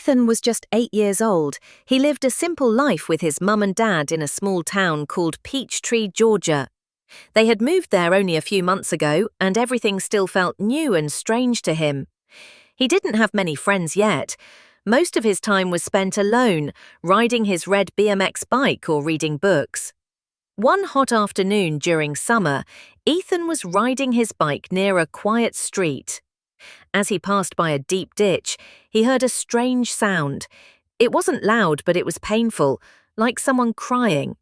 Ethan was just 8 years old. He lived a simple life with his mum and dad in a small town called Peachtree, Georgia. They had moved there only a few months ago, and everything still felt new and strange to him. He didn't have many friends yet. Most of his time was spent alone, riding his red BMX bike or reading books. One hot afternoon during summer, Ethan was riding his bike near a quiet street. As he passed by a deep ditch, he heard a strange sound. It wasn't loud, but it was painful, like someone crying.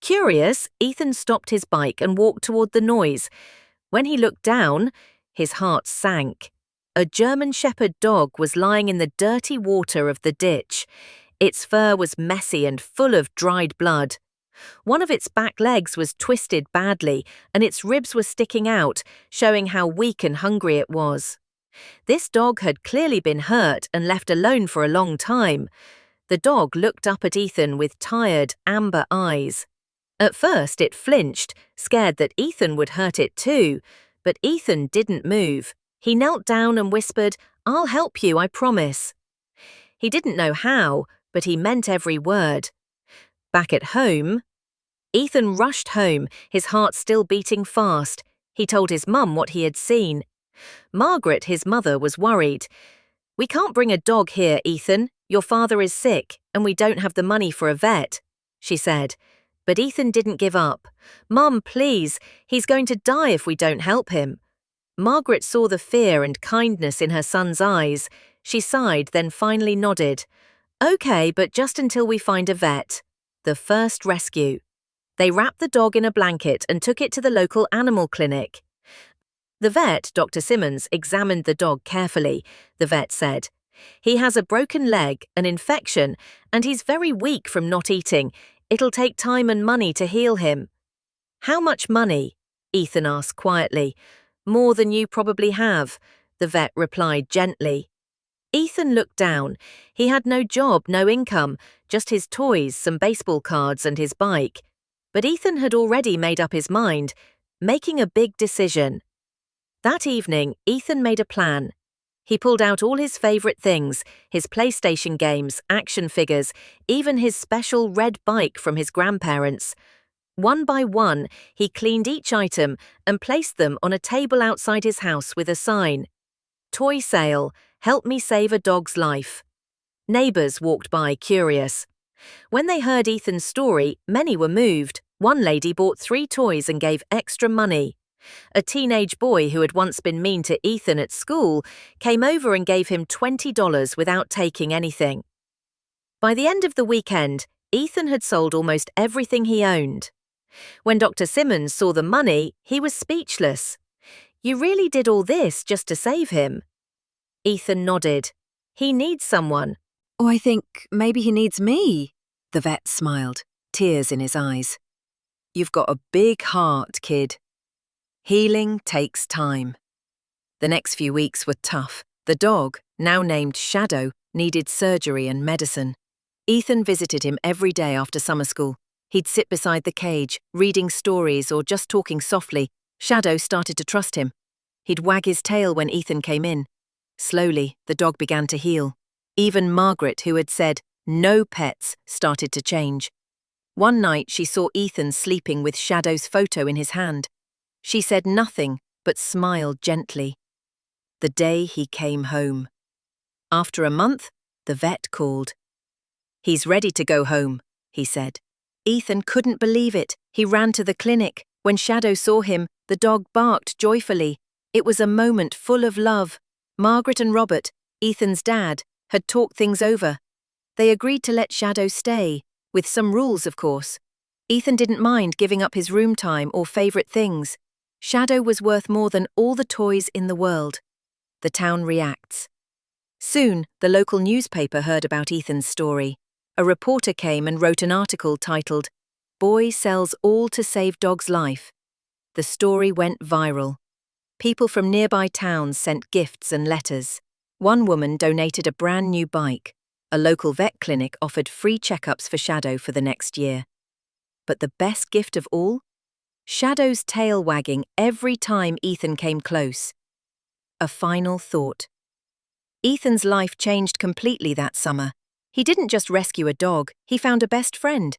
Curious, Ethan stopped his bike and walked toward the noise. When he looked down, his heart sank. A German Shepherd dog was lying in the dirty water of the ditch. Its fur was messy and full of dried blood. One of its back legs was twisted badly, and its ribs were sticking out, showing how weak and hungry it was. This dog had clearly been hurt and left alone for a long time. The dog looked up at Ethan with tired, amber eyes. At first it flinched, scared that Ethan would hurt it too, but Ethan didn't move. He knelt down and whispered, "I'll help you, I promise." He didn't know how, but he meant every word. Back at home, Ethan rushed home, his heart still beating fast. He told his mum what he had seen. Margaret, his mother, was worried. "We can't bring a dog here, Ethan. Your father is sick, and we don't have the money for a vet," she said. But Ethan didn't give up. "Mum, please, he's going to die if we don't help him." Margaret saw the fear and kindness in her son's eyes. She sighed, then finally nodded. "Okay, but just until we find a vet." The first rescue. They wrapped the dog in a blanket and took it to the local animal clinic. The vet, Dr. Simmons, examined the dog carefully. The vet said, "He has a broken leg, an infection, and he's very weak from not eating. It'll take time and money to heal him." "How much money?" Ethan asked quietly. "More than you probably have," the vet replied gently. Ethan looked down. He had no job, no income, just his toys, some baseball cards, and his bike. But Ethan had already made up his mind, making a big decision. That evening, Ethan made a plan. He pulled out all his favorite things, his PlayStation games, action figures, even his special red bike from his grandparents. One by one, he cleaned each item and placed them on a table outside his house with a sign. "Toy sale, help me save a dog's life." Neighbors walked by curious. When they heard Ethan's story, many were moved. One lady bought 3 toys and gave extra money. A teenage boy who had once been mean to Ethan at school came over and gave him $20 without taking anything. By the end of the weekend, Ethan had sold almost everything he owned. When Dr. Simmons saw the money, he was speechless. "You really did all this just to save him?" Ethan nodded. "He needs someone." "Oh, I think maybe he needs me," the vet smiled, tears in his eyes. "You've got a big heart, kid. Healing takes time." The next few weeks were tough. The dog, now named Shadow, needed surgery and medicine. Ethan visited him every day after summer school. He'd sit beside the cage, reading stories or just talking softly. Shadow started to trust him. He'd wag his tail when Ethan came in. Slowly, the dog began to heal. Even Margaret, who had said, "No pets," started to change. One night she saw Ethan sleeping with Shadow's photo in his hand. She said nothing, but smiled gently. The day he came home. After a month, the vet called. "He's ready to go home," he said. Ethan couldn't believe it. He ran to the clinic. When Shadow saw him, the dog barked joyfully. It was a moment full of love. Margaret and Robert, Ethan's dad, had talked things over. They agreed to let Shadow stay, with some rules, of course. Ethan didn't mind giving up his room time or favorite things. Shadow was worth more than all the toys in the world. The town reacts. Soon, the local newspaper heard about Ethan's story. A reporter came and wrote an article titled, "Boy Sells All to Save Dog's Life." The story went viral. People from nearby towns sent gifts and letters. One woman donated a brand new bike. A local vet clinic offered free checkups for Shadow for the next year. But the best gift of all? Shadow's tail wagging every time Ethan came close. A final thought. Ethan's life changed completely that summer. He didn't just rescue a dog, he found a best friend.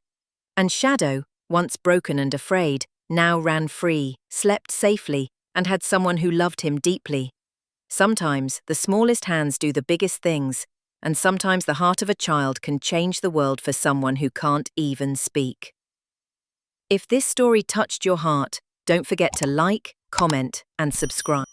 And Shadow, once broken and afraid, now ran free, slept safely, and had someone who loved him deeply. Sometimes the smallest hands do the biggest things, and sometimes the heart of a child can change the world for someone who can't even speak. If this story touched your heart, don't forget to like, comment, and subscribe.